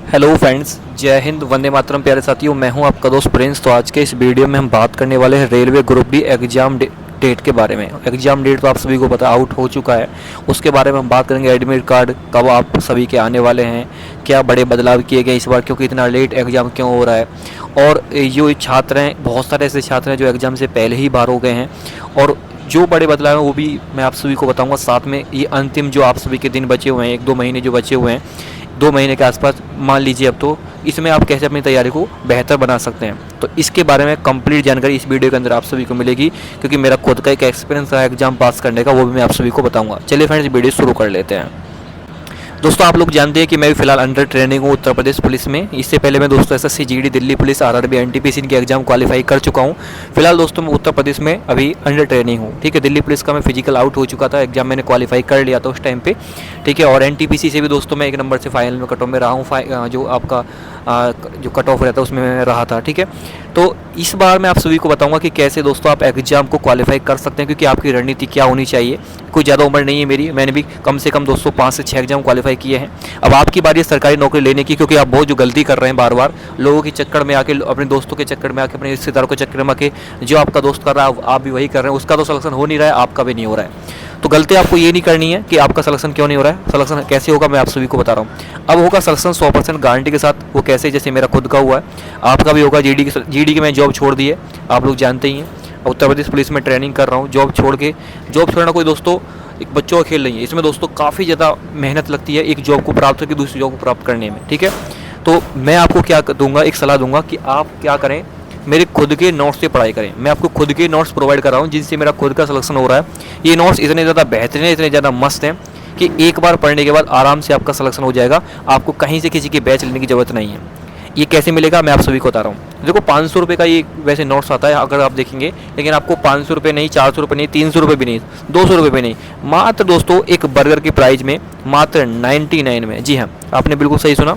Hello friends, जय हिंद, वंदे मातरम। प्यारे साथियों, मैं हूं आपका दोस्त प्रिंस। तो आज के इस वीडियो में हम बात करने वाले हैं railway group D exam date के बारे में। एग्ज़ाम डेट तो आप सभी को पता आउट हो चुका है, उसके बारे में हम बात करेंगे। एडमिट कार्ड कब आप सभी के आने वाले हैं, क्या बड़े बदलाव किए गए इस बार, क्योंकि इतना लेट एग्ज़ाम क्यों हो रहा है, और जो छात्र हैं, बहुत सारे ऐसे छात्र हैं जो एग्ज़ाम से पहले ही बाहर हो गए हैं, और जो बड़े बदलाव हैं वो भी मैं आप सभी को बताऊंगा। साथ में ये अंतिम जो आप सभी के दिन बचे हुए हैं, 1-2 महीने जो बचे हुए हैं, 2 महीने के आसपास मान लीजिए, अब तो इसमें आप कैसे अपनी तैयारी को बेहतर बना सकते हैं, तो इसके बारे में कंप्लीट जानकारी इस वीडियो के अंदर आप सभी को मिलेगी। क्योंकि मेरा खुद का एक एक्सपीरियंस रहा एग्जाम पास करने का, वो भी मैं आप सभी को बताऊंगा। चलिए फ्रेंड्स, वीडियो शुरू कर लेते हैं। दोस्तों, आप लोग जानते हैं कि मैं भी फिलहाल अंडर ट्रेनिंग हूँ उत्तर प्रदेश पुलिस में। इससे पहले मैं दोस्तों SSC GD, Delhi police, RRB, NTPC इनके एग्जाम क्वालिफाई कर चुका हूँ। फिलहाल दोस्तों मैं उत्तर प्रदेश में अभी अंडर ट्रेनिंग हूँ। ठीक है, दिल्ली पुलिस का मैं फिजिकल आउट हो चुका था, एग्जाम मैंने क्वालिफाई कर लिया था उस टाइम पे। ठीक है, और एनटीपीसी से भी दोस्तों मैं 1 नंबर से फाइनल में कट ऑफ में रहा हूँ। जो आपका जो कट ऑफ रहता है उसमें मैं रहा था। ठीक है, तो इस बार मैं आप सभी को बताऊंगा कि कैसे दोस्तों आप एग्जाम को क्वालिफाई कर सकते हैं, क्योंकि आपकी रणनीति क्या होनी चाहिए। कोई ज़्यादा उम्र नहीं है मेरी, मैंने भी कम से कम दोस्तों 5 से 6 एग्जाम क्वालिफाई किए हैं। अब आपकी बारी है सरकारी नौकरी लेने की, क्योंकि आप बहुत जो गलती कर रहे हैं बार बार लोगों के चक्कर में आके, अपने दोस्तों के चक्कर में आके, अपने रिश्तेदारों के चक्कर में आके, जो आपका दोस्त कर रहा है आप भी वही कर रहे हैं, उसका तो सिलेक्शन हो नहीं रहा है, आपका भी नहीं हो रहा है। तो गलती आपको ये नहीं करनी है कि आपका सिलेक्शन क्यों नहीं हो रहा है। सिलेक्शन कैसे होगा मैं आप सभी को बता रहा हूँ। अब होगा सिलेक्शन 100% गारंटी के साथ। वो कैसे, जैसे मेरा खुद का हुआ है, आपका भी होगा। जीडी की मैं जॉब छोड़ दी है, आप लोग जानते ही हैं। उत्तर प्रदेश पुलिस में ट्रेनिंग कर रहा हूँ, जॉब छोड़ना कोई दोस्तों एक बच्चों का खेल नहीं है। इसमें दोस्तों काफ़ी ज़्यादा मेहनत लगती है एक जॉब को प्राप्त करके दूसरी जॉब को प्राप्त करने में। ठीक है, तो मैं आपको क्या दूंगा, एक सलाह दूंगा कि आप क्या करें, मेरे खुद के नोट्स से पढ़ाई करें। मैं आपको खुद के नोट्स प्रोवाइड कर रहा हूँ, जिनसे मेरा खुद का सिलेक्शन हो रहा है। ये नोट्स इतने ज़्यादा बेहतरीन है, इतने ज़्यादा मस्त हैं कि एक बार पढ़ने के बाद आराम से आपका सिलेक्शन हो जाएगा। आपको कहीं से किसी की बैच लेने की ज़रूरत नहीं है। ये कैसे मिलेगा मैं आप सभी को बता रहा हूँ। देखो, 500 रुपये का ये वैसे नोट्स आता है अगर आप देखेंगे, लेकिन आपको 500 रुपये नहीं, 400 रुपये नहीं, 300 रुपये भी नहीं, 200 रुपये भी नहीं, मात्र दोस्तों एक बर्गर की प्राइस में, मात्र 99 में। जी हाँ, आपने बिल्कुल सही सुना,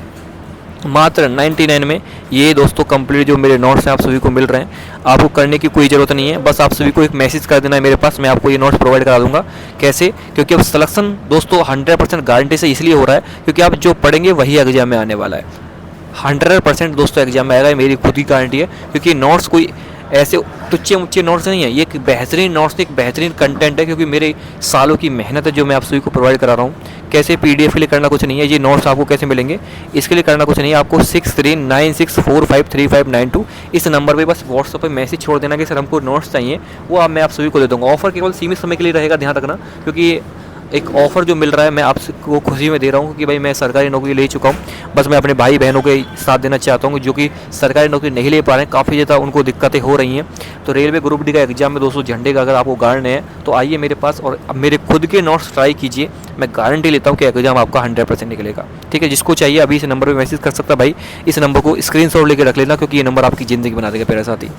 मात्र 99 में ये दोस्तों कंप्लीट जो मेरे नोट्स हैं आप सभी को मिल रहे हैं। आपको करने की कोई ज़रूरत नहीं है, बस आप सभी को एक मैसेज कर देना है मेरे पास, मैं आपको ये नोट्स प्रोवाइड करा दूंगा। कैसे, क्योंकि अब सिलेक्शन दोस्तों 100% गारंटी से इसलिए हो रहा है क्योंकि आप जो पढ़ेंगे वही एग्जाम में आने वाला है। 100% दोस्तों एग्जाम में आएगा, मेरी खुद की गारंटी है। क्योंकि नोट्स कोई ऐसे टुच्चे मुच्चे नोट्स नहीं है, ये एक बेहतरीन नोट्स, एक बेहतरीन कंटेंट है, क्योंकि मेरे सालों की मेहनत है जो मैं आप सभी को प्रोवाइड करा रहा हूँ। कैसे, पीडीएफ के लिए करना कुछ नहीं है। ये नोट्स आपको कैसे मिलेंगे, इसके लिए करना कुछ नहीं है। आपको 6396453592 इस नंबर पे बस व्हाट्सएप पे मैसेज छोड़ देना कि सर हमको नोट्स चाहिए, वो मैं आप सभी को दे दूँगा। ऑफर केवल सीमित समय के लिए रहेगा, ध्यान रखना, क्योंकि एक ऑफ़र जो मिल रहा है मैं आपको खुशी में दे रहा हूँ कि भाई मैं सरकारी नौकरी ले चुका हूँ। बस मैं अपने भाई बहनों के साथ देना चाहता हूँ जो कि सरकारी नौकरी नहीं ले पा रहे हैं, काफ़ी ज़्यादा उनको दिक्कतें हो रही हैं। तो रेलवे ग्रुप डी का एग्जाम में दोस्तों झंडे का अगर आपको गाड़ने हैं तो आइए मेरे पास और अब मेरे खुद के नोट्स ट्राई कीजिए। मैं गारंटी लेता हूँ कि एग्जाम आपका 100% निकलेगा। ठीक है, जिसको चाहिए अभी इस नंबर पर मैसेज कर सकता है भाई। इस नंबर को स्क्रीनशॉट लेकर रख लेना, क्योंकि ये नंबर आपकी ज़िंदगी बना देगा मेरे साथ ही।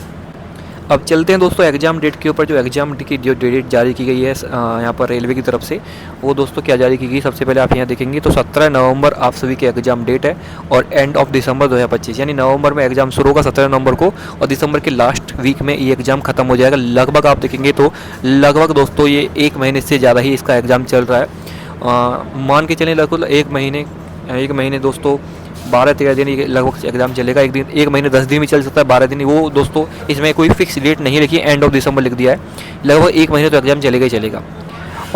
अब चलते हैं दोस्तों एग्जाम डेट के ऊपर। जो एग्जाम की जो डेट जारी की गई है यहाँ पर रेलवे की तरफ से, वो दोस्तों क्या जारी की गई, सबसे पहले आप यहाँ देखेंगे तो 17 नवंबर आप सभी के एग्जाम डेट है, और एंड ऑफ दिसंबर 2025, यानी नवंबर में एग्जाम शुरू होगा 17 नवंबर को, और दिसंबर के लास्ट वीक में ये एग्जाम खत्म हो जाएगा। लगभग आप देखेंगे तो लगभग दोस्तों ये 1 महीने से ज़्यादा ही इसका एग्ज़ाम चल रहा है। मान के चलें लगभग 1 महीने दोस्तों 12-13 दिन ये लगभग एग्जाम चलेगा। 1 महीने 10 दिन भी चल सकता है, 12 दिन, वो दोस्तों इसमें कोई फिक्स डेट नहीं लिखी, एंड ऑफ दिसंबर लिख दिया है। लगभग 1 महीने तो एग्जाम चलेगा ही चलेगा।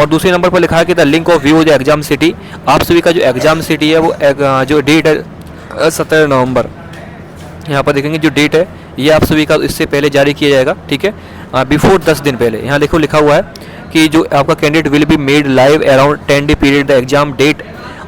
और दूसरे नंबर पर लिखा है कि the link of view the exam city. आप सभी का जो एग्जाम सिटी है वो जो डेट है 17 नवंबर, यहाँ पर देखेंगे जो डेट है ये आप सभी का इससे पहले जारी किया जाएगा। ठीक है, बिफोर 10 दिन पहले। यहाँ देखो लिखा हुआ है कि जो आपका candidate will be made live around 10 day period the exam date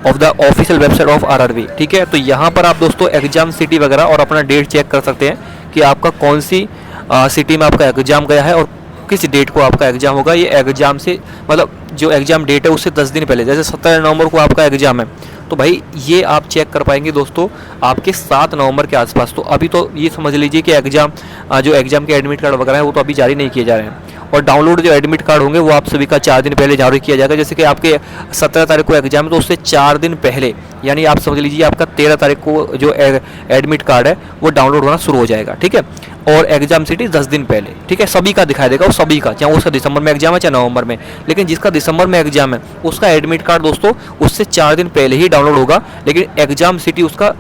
of the official website of RRB. ठीक है, तो यहाँ पर आप दोस्तों एग्जाम सिटी वगैरह और अपना डेट चेक कर सकते हैं कि आपका कौन सी सिटी में आपका एग्जाम गया है और किस डेट को आपका एग्जाम होगा। ये एग्जाम से मतलब जो एग्जाम डेट है उससे 10 दिन पहले, जैसे 17 नवंबर को आपका एग्जाम है, तो भाई ये आप चेक कर पाएंगे दोस्तों आपके 7 नवंबर के आसपास। तो अभी तो ये समझ लीजिए कि एग्जाम जो एग्जाम के एडमिट कार्ड वगैरह है वो तो अभी जारी नहीं किए जा रहे हैं, और डाउनलोड जो एडमिट कार्ड होंगे वो आप सभी का 4 दिन पहले जारी किया जाएगा। जैसे कि आपके 17 तारीख को एग्जाम है तो उससे 4 दिन पहले, यानी आप समझ लीजिए आपका 13 तारीख को जो एडमिट कार्ड है वो डाउनलोड होना शुरू हो जाएगा। ठीक है, और एग्जाम सिटी 10 दिन पहले। ठीक है, सभी का दिखाई देगा, और सभी का, चाहे उसका दिसंबर में एग्जाम है चाहे नवंबर में, लेकिन जिसका दिसंबर में एग्जाम है उसका एडमिट कार्ड दोस्तों उससे 4 दिन पहले ही डाउनलोड होगा, लेकिन एग्जाम सिटी उसका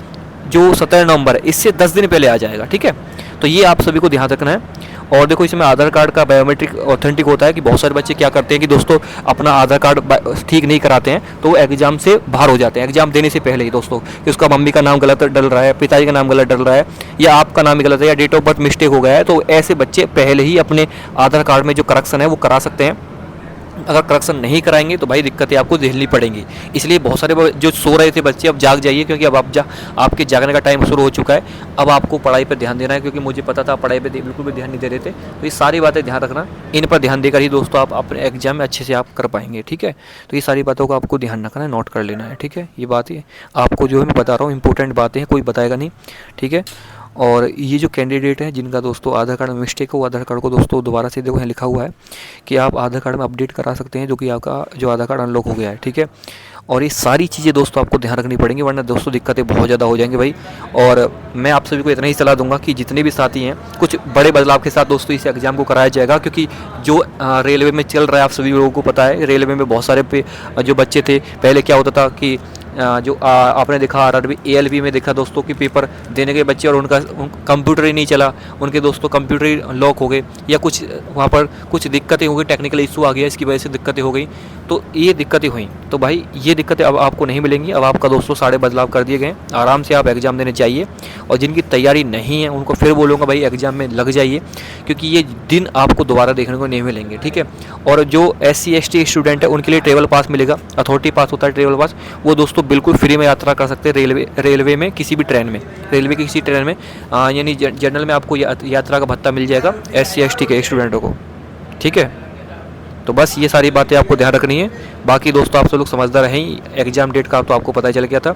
जो 17 नवंबर है इससे 10 दिन पहले आ जाएगा। ठीक है, तो ये आप सभी को ध्यान रखना है। और देखो इसमें आधार कार्ड का बायोमेट्रिक ऑथेंटिक होता है कि बहुत सारे बच्चे क्या करते हैं कि दोस्तों अपना आधार कार्ड ठीक नहीं कराते हैं तो वो एग्जाम से बाहर हो जाते हैं एग्जाम देने से पहले ही दोस्तों, कि उसका मम्मी का नाम गलत डल रहा है, पिताजी का नाम गलत डल रहा है, या आपका नाम गलत है, या डेट ऑफ बर्थ मिस्टेक हो गया है। तो ऐसे बच्चे पहले ही अपने आधार कार्ड में जो करेक्शन है वो करा सकते हैं। अगर करेक्शन नहीं कराएंगे तो भाई दिक्कतें आपको झेलनी पड़ेंगी। इसलिए बहुत सारे जो सो रहे थे बच्चे अब जाग जाइए, क्योंकि अब आपके जागने का टाइम शुरू हो चुका है। अब आपको पढ़ाई पर ध्यान देना है, क्योंकि मुझे पता था पढ़ाई पे बिल्कुल भी ध्यान नहीं दे रहे थे। तो ये सारी बातें ध्यान रखना, इन पर ध्यान देकर ही दोस्तों आप अपने एग्जाम में अच्छे से आप कर पाएंगे। ठीक है, तो ये सारी बातों का आपको ध्यान रखना है, नोट कर लेना है। ठीक है, ये बात है आपको जो है मैं बता रहा हूँ, इंपॉर्टेंट बातें हैं, कोई बताएगा नहीं। ठीक है, और ये जो कैंडिडेट है जिनका दोस्तों आधार कार्ड में मिस्टेक हो, आधार कार्ड को दोस्तों दोबारा से देखो यहाँ लिखा हुआ है कि आप आधार कार्ड में अपडेट करा सकते हैं, जो कि आपका जो आधार कार्ड अनलॉक हो गया है। ठीक है, और ये सारी चीज़ें दोस्तों आपको ध्यान रखनी पड़ेंगी, वरना दोस्तों दिक्कतें बहुत ज़्यादा हो जाएंगी भाई। और मैं आप सभी को इतना ही सलाह दूंगा कि जितने भी साथी हैं कुछ बड़े बदलाव के साथ दोस्तों इस एग्ज़ाम को कराया जाएगा, क्योंकि जो रेलवे में चल रहा है आप सभी लोगों को पता है, रेलवे में बहुत सारे जो बच्चे थे पहले क्या होता था कि जो आपने देखा आरआरबी एएलबी में देखा दोस्तों कि पेपर देने के बच्चे और उनका कंप्यूटर ही नहीं चला, उनके दोस्तों कंप्यूटर ही लॉक हो गए, या कुछ वहाँ पर कुछ दिक्कतें हो गई, टेक्निकल इशू आ गया, इसकी वजह से दिक्कतें हो गई। तो ये दिक्कतें हुई, तो भाई ये दिक्कतें अब आपको नहीं मिलेंगी। अब आपका दोस्तों सारे बदलाव कर दिए गए, आराम से आप एग्ज़ाम देने जाइए। और जिनकी तैयारी नहीं है उनको फिर बोलूँगा भाई एग्ज़ाम में लग जाइए, क्योंकि ये दिन आपको दोबारा देखने को नहीं मिलेंगे। ठीक है, और जो SC ST स्टूडेंट है उनके लिए ट्रेवल पास मिलेगा, अथॉरिटी पास होता है ट्रेवल पास, वो दोस्तों बिल्कुल फ्री में यात्रा कर सकते हैं रेलवे में, किसी भी ट्रेन में, रेलवे की किसी ट्रेन में, यानी जनरल में आपको यात्रा का भत्ता मिल जाएगा SC ST के स्टूडेंटों को। ठीक है, तो बस ये सारी बातें आपको ध्यान रखनी है। बाकी दोस्तों आप सब लोग समझदार हैं ही, एग्ज़ाम डेट का तो आपको पता ही चल गया था।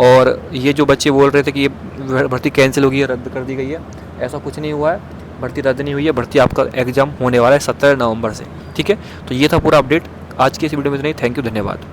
और ये जो बच्चे बोल रहे थे कि ये भर्ती कैंसिल हो गई है, रद्द कर दी गई है, ऐसा कुछ नहीं हुआ है, भर्ती रद्द नहीं हुई है, भर्ती आपका एग्ज़ाम होने वाला है 17 नवंबर से। ठीक है, तो ये था पूरा अपडेट आज की इस वीडियो में। इतना ही, थैंक यू, धन्यवाद।